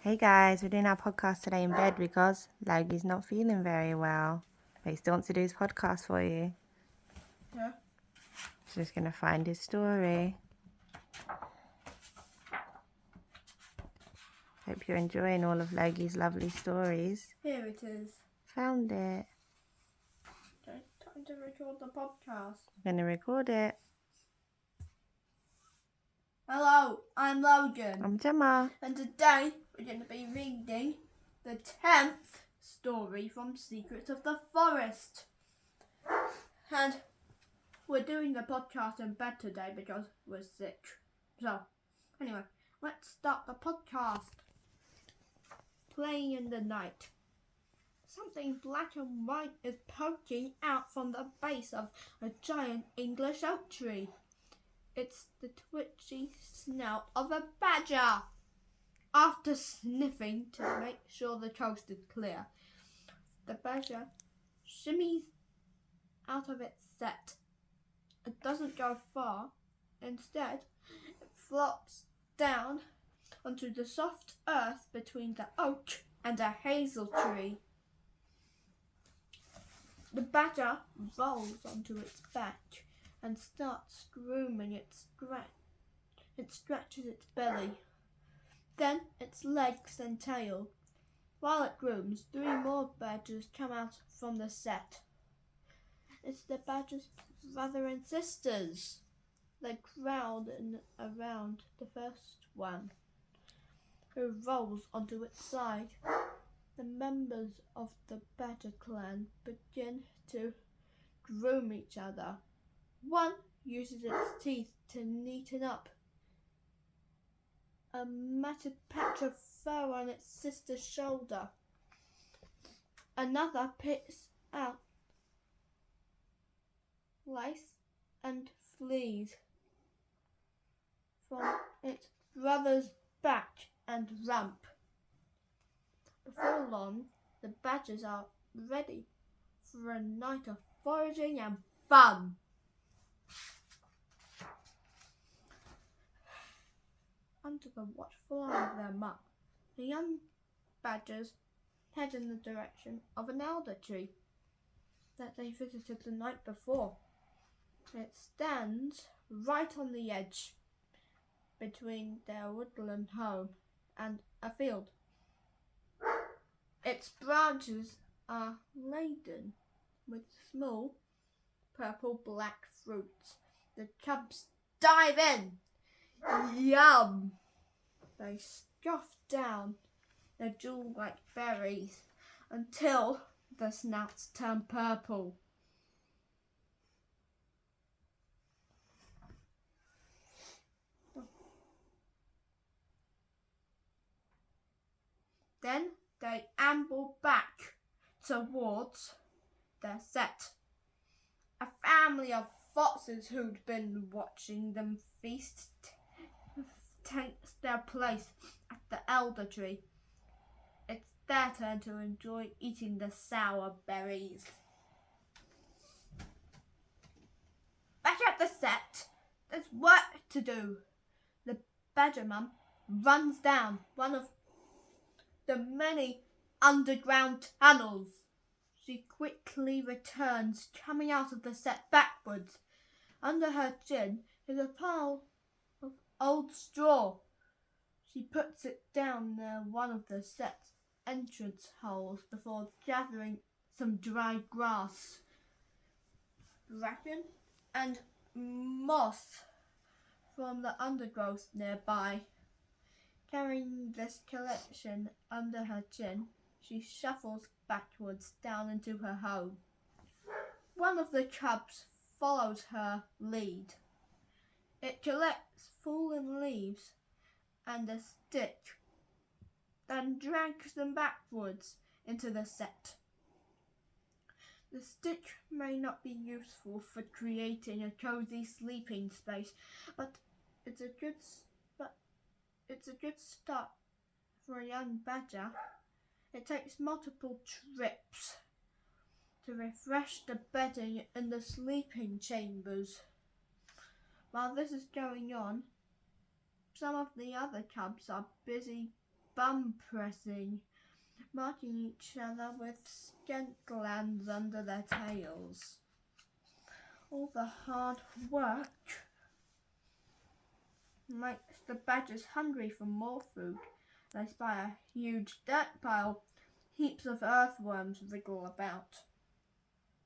Hey guys, we're doing our podcast today in bed because Logi's not feeling very well. But he still wants to do his podcast for you. Yeah. He's just going to find his story. Hope you're enjoying all of Logi's lovely stories. Here it is. Found it. Okay, time to record the podcast. I'm going to record it. Hello, I'm Logan. I'm Gemma. And today we're going to be reading the 10th story from Secrets of the Forest. And we're doing the podcast in bed today because we're sick. So, anyway, let's start the podcast. Playing in the night. Something black and white is poking out from the base of a giant English oak tree. It's the twitchy snout of a badger. After sniffing to make sure the coast is clear, the badger shimmies out of its set. It doesn't go far. Instead, it flops down onto the soft earth between the oak and a hazel tree. The badger rolls onto its back and starts grooming its It scratches its belly, then its legs and tail. While it grooms, 3 more badgers come out from the set. It's the badger's brother and sisters. They crowd around the first one, who rolls onto its side. The members of the badger clan begin to groom each other. One uses its teeth to neaten up a matted patch of fur on its sister's shoulder. Another picks out lice and fleas from its brother's back and rump. Before long, the badgers are ready for a night of foraging and fun. Under the watchful eye of their mum, the young badgers head in the direction of an elder tree that they visited the night before. It stands right on the edge between their woodland home and a field. Its branches are laden with small purple-black fruits. The cubs dive in. Yum! They scoff down the jewel-like berries until the snouts turn purple. Then they amble back towards their set. A family of foxes who'd been watching them feast takes their place at the elder tree. It's their turn to enjoy eating the sour berries. Back at the set, there's work to do. The badger mum runs down one of the many underground tunnels. She quickly returns, coming out of the set backwards. Under her chin is a pile of old straw. She puts it down near one of the set's entrance holes before gathering some dry grass, bracken and moss from the undergrowth nearby. Carrying this collection under her chin, she shuffles backwards down into her home. One of the cubs follows her lead. It collects fallen leaves and a stick, then drags them backwards into the set. The stick may not be useful for creating a cozy sleeping space, but it's a good start for a young badger. It takes multiple trips to refresh the bedding in the sleeping chambers. While this is going on, some of the other cubs are busy bum pressing, marking each other with scent glands under their tails. All the hard work makes the badgers hungry for more food. They spy a huge dirt pile. Heaps of earthworms wriggle about.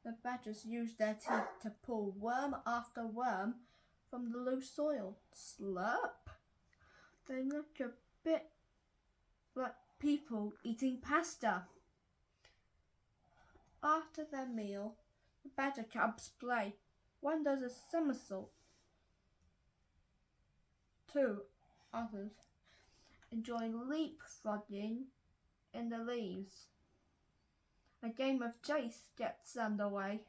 The badgers use their teeth to pull worm after worm from the loose soil. Slurp! They look a bit like people eating pasta. After their meal, the badger cubs play. One does a somersault. Two others enjoy leapfrogging in the leaves. A game of chase gets underway.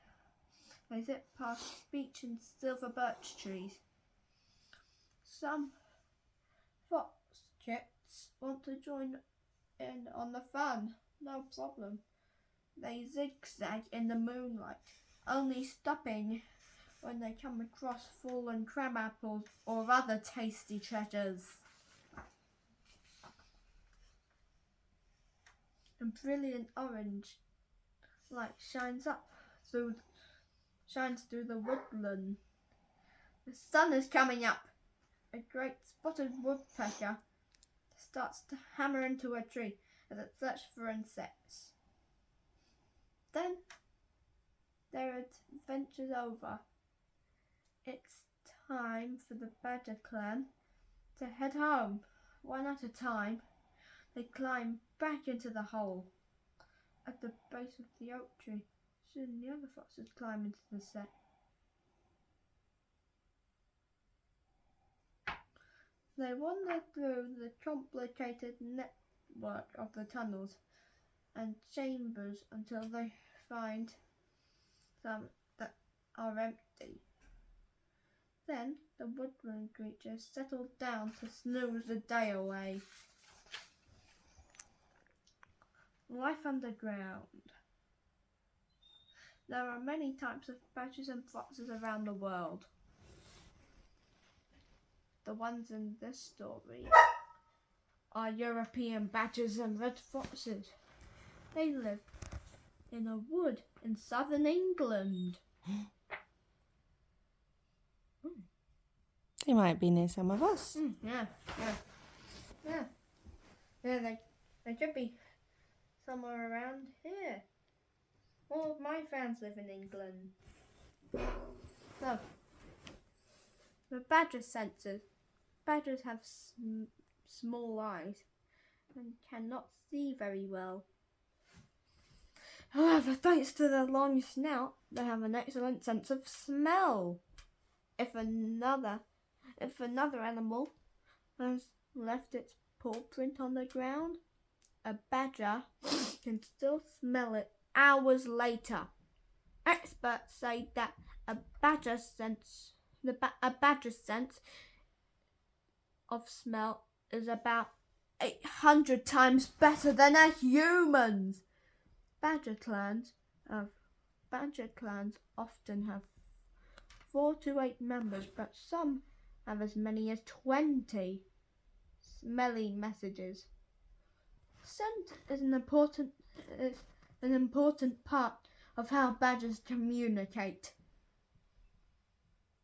They zip past beech and silver birch trees. Some fox kits want to join in on the fun. No problem. They zigzag in the moonlight, only stopping when they come across fallen crab apples or other tasty treasures. A brilliant orange light shines through the woodland. The sun is coming up. A great spotted woodpecker starts to hammer into a tree as it searches for insects. Then their adventure's over. It's time for the badger clan to head home. One at a time, they climb back into the hole at the base of the oak tree. Soon the other foxes climb into the set. They wander through the complicated network of the tunnels and chambers until they find some that are empty. Then the woodland creatures settle down to snooze the day away. Life underground. There are many types of badgers and foxes around the world. The ones in this story are European badgers and red foxes. They live in a wood in southern England. They might be near some of us. Yeah. They could be somewhere around here. All of my fans live in England. So, the badger senses. Badgers have small eyes and cannot see very well. However, thanks to their long snout, they have an excellent sense of smell. If another animal has left its paw print on the ground, a badger can still smell it hours later. Experts say that a badger's sense of smell is about 800 times better than a human's. Badger clans often have 4 to 8 members, but some have as many as 20 smelling messages. Scent is an important part of how badgers communicate.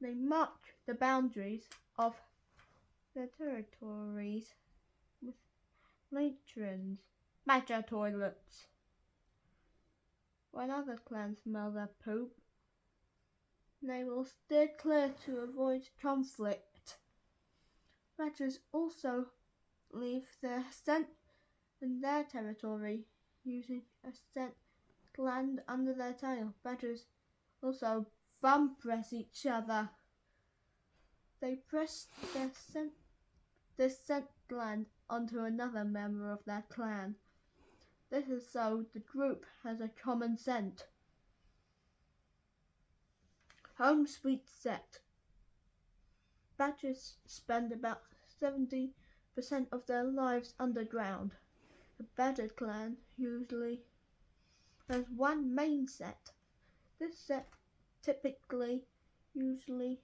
They mark the boundaries of their territories with latrines, badger toilets. When other clans smell their poop, they will steer clear to avoid conflict. Badgers also leave their scent in their territory using a scent gland under their tail. Badgers also bum press each other. They press their scent gland onto another member of their clan. This is so the group has a common scent. Home sweet set. Badgers spend about 70% of their lives underground. A badger clan usually has one main set. This set usually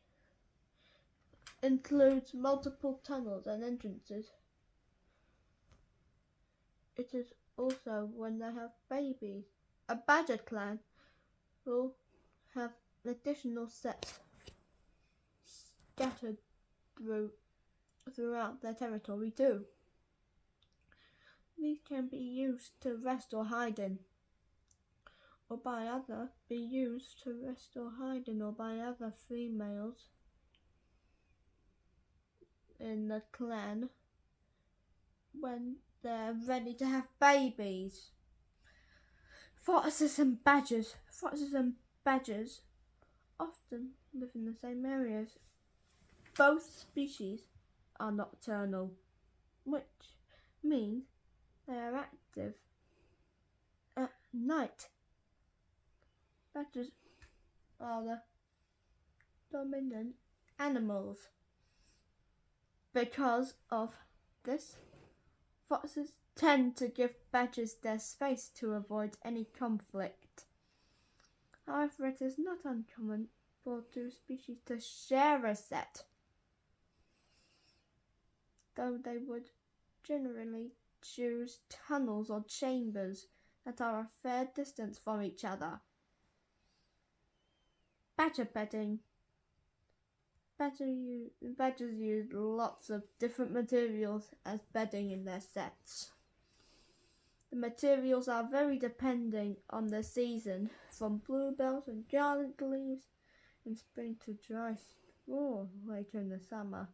includes multiple tunnels and entrances. it is also when they have babies. A badger clan will have additional sets scattered throughout their territory too. These can be used to rest or hide in, or by other females in the clan when they're ready to have babies. Foxes and badgers often live in the same areas. Both species are nocturnal, which means they are active at night. Badgers are the dominant animals. Because of this, foxes tend to give badgers their space to avoid any conflict. However, it is not uncommon for two species to share a set, though they would generally choose tunnels or chambers that are a fair distance from each other. Badger bedding. Badgers use lots of different materials as bedding in their sets. The materials are very depending on the season, from bluebells and garlic leaves in spring to dry straw later in the summer.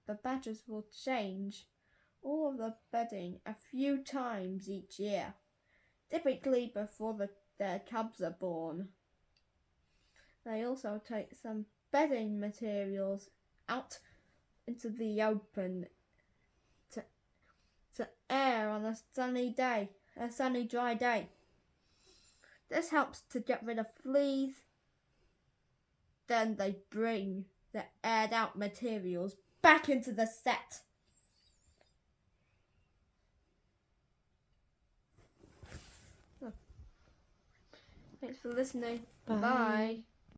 The badgers will change all of the bedding a few times each year, typically before their cubs are born. They also take some bedding materials out into the open to air on a sunny, dry day. This helps to get rid of fleas. Then they bring the aired out materials back into the set. Thanks for listening. Bye. Bye.